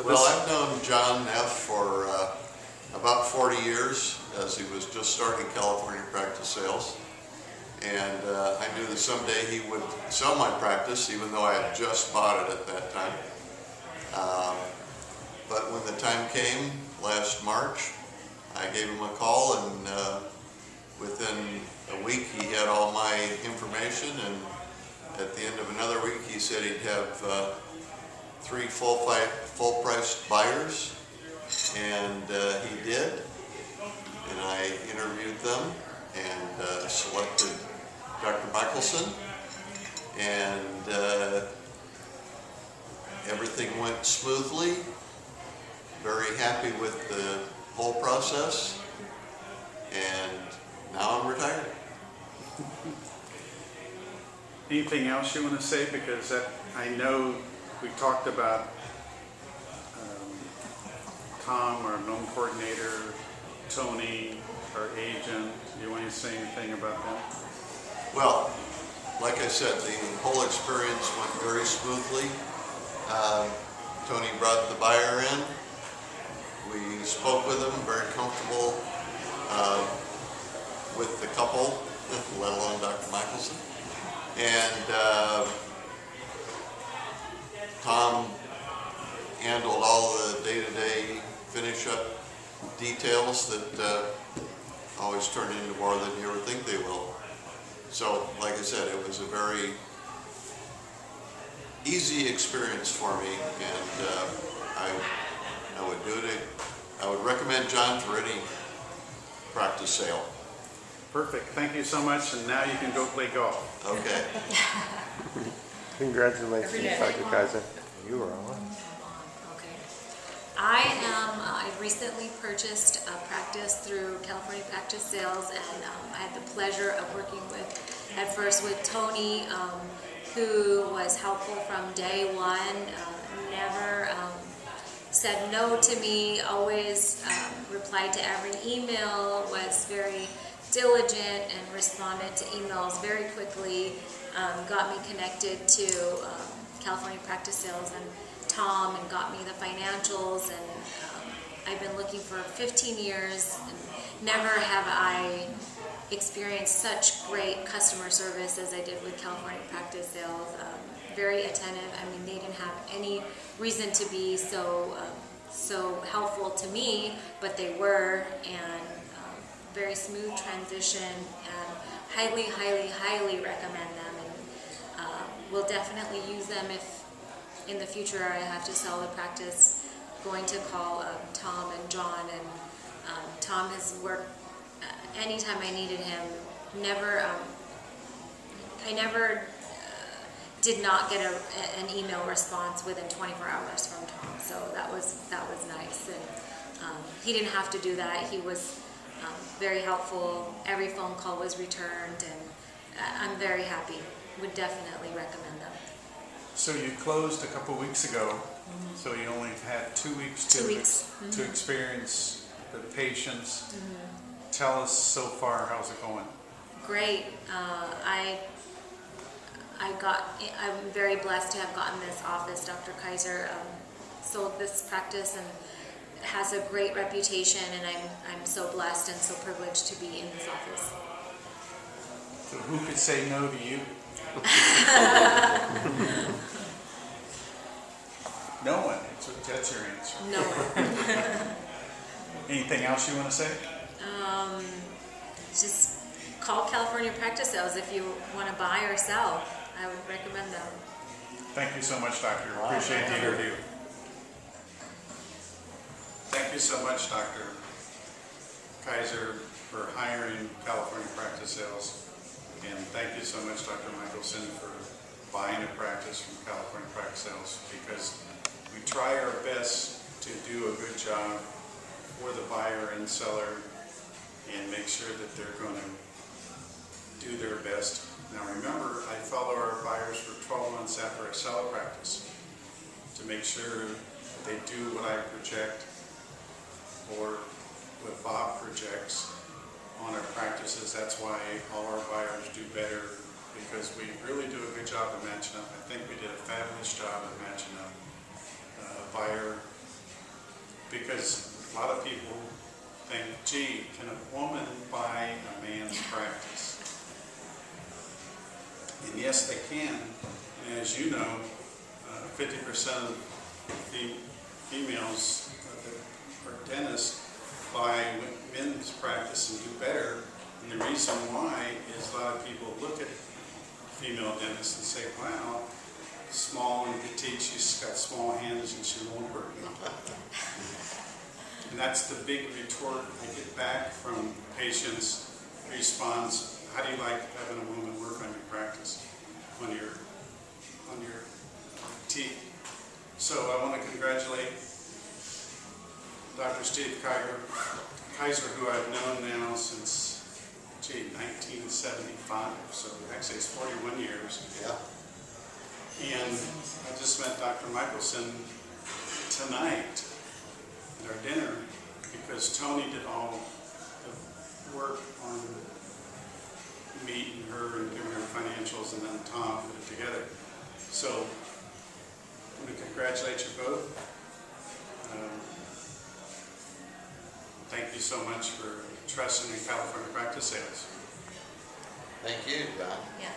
Well, I've known John F. for about 40 years, as he was just starting California practice sales. And I knew that someday he would sell my practice, even though I had just bought it at that time. But when the time came last March, I gave him a call, and within a week he had all my information, and at the end of another week he said he'd have 3 full-priced buyers, and he did. And I interviewed them and selected Dr. Michelson, and everything went smoothly. Very happy with the whole process, and now I'm retired. Anything else you want to say? Because I know we talked about Tom, our loan coordinator, Tony, our agent. Do you want to say anything about them? Well, like I said, the whole experience went very smoothly. Tony brought the buyer in. We spoke with him, very comfortable with the couple, let alone Dr. Michelson. And Tom handled all the day-to-day finish-up details that always turn into more than you ever think they will. So, like I said, it was a very easy experience for me, and I would do it. I would recommend John for any practice sale. Perfect. Thank you so much, and now you can go play golf. Okay. Congratulations, Dr. Kaiser. You were on. Okay. I recently purchased a practice through California Practice Sales, and I had the pleasure of working at first with Tony, who was helpful from day one, never said no to me, always replied to every email, was very diligent and responded to emails very quickly, got me connected to California Practice Sales and Tom, and got me the financials, and I've been looking for 15 years, and never have I experienced such great customer service as I did with California Practice Sales. Very attentive. I mean, they didn't have any reason to be so helpful to me, but they were, and very smooth transition, and highly recommend them, and will definitely use them if in the future I have to sell the practice. Going to call Tom and John, and Tom has worked anytime I needed him. I never did not get an email response within 24 hours from Tom, so that was nice. And he didn't have to do that. He was very helpful. Every phone call was returned, and I'm very happy. Would definitely recommend them. So you closed a couple weeks ago, so you only had 2 weeks to experience the patients. Tell us so far, how's it going? Great. I'm very blessed to have gotten this office. Dr. Kaiser sold this practice and has a great reputation, and I'm so blessed and so privileged to be in this office. So who could say no to you? No one. That's your answer. No one. Anything else you want to say? Just call California Practice Sales if you want to buy or sell. I would recommend them. Thank you so much, Doctor. Appreciate the interview. Thank you so much, Dr. Kaiser, for hiring California Practice Sales. And thank you so much, Dr. Michelson, for buying a practice from California Practice Sales, because we try our best to do a good job for the buyer and seller and make sure that they're going to do their best. Now remember, I follow our buyers for 12 months after I sell a practice to make sure they do what I project or what Bob projects on our practices. That's why all our buyers do better, because we really do a good job of matching up. I think we did a fabulous job of matching up a buyer because a lot of people think, gee, can a woman buy a man's practice? And yes, they can. And as you know, 50% of females that are dentists buy men's practice and do better. And the reason why is a lot of people look at female dentists and say, wow, small and petite, she's got small hands and she won't hurt me. And that's the big retort I get back from patients' response. How do you like having a woman work on your practice, on your teeth? So I want to congratulate Dr. Steve Kaiser, who I've known now since, 1975. So actually it's 41 years. Yeah. And I just met Dr. Michelson tonight at our dinner because Tony did all the work on meeting her and giving her financials, and then Tom put it together. So I want to congratulate you both. Thank you so much for trusting in California Practice Sales. Thank you, Don. Yeah.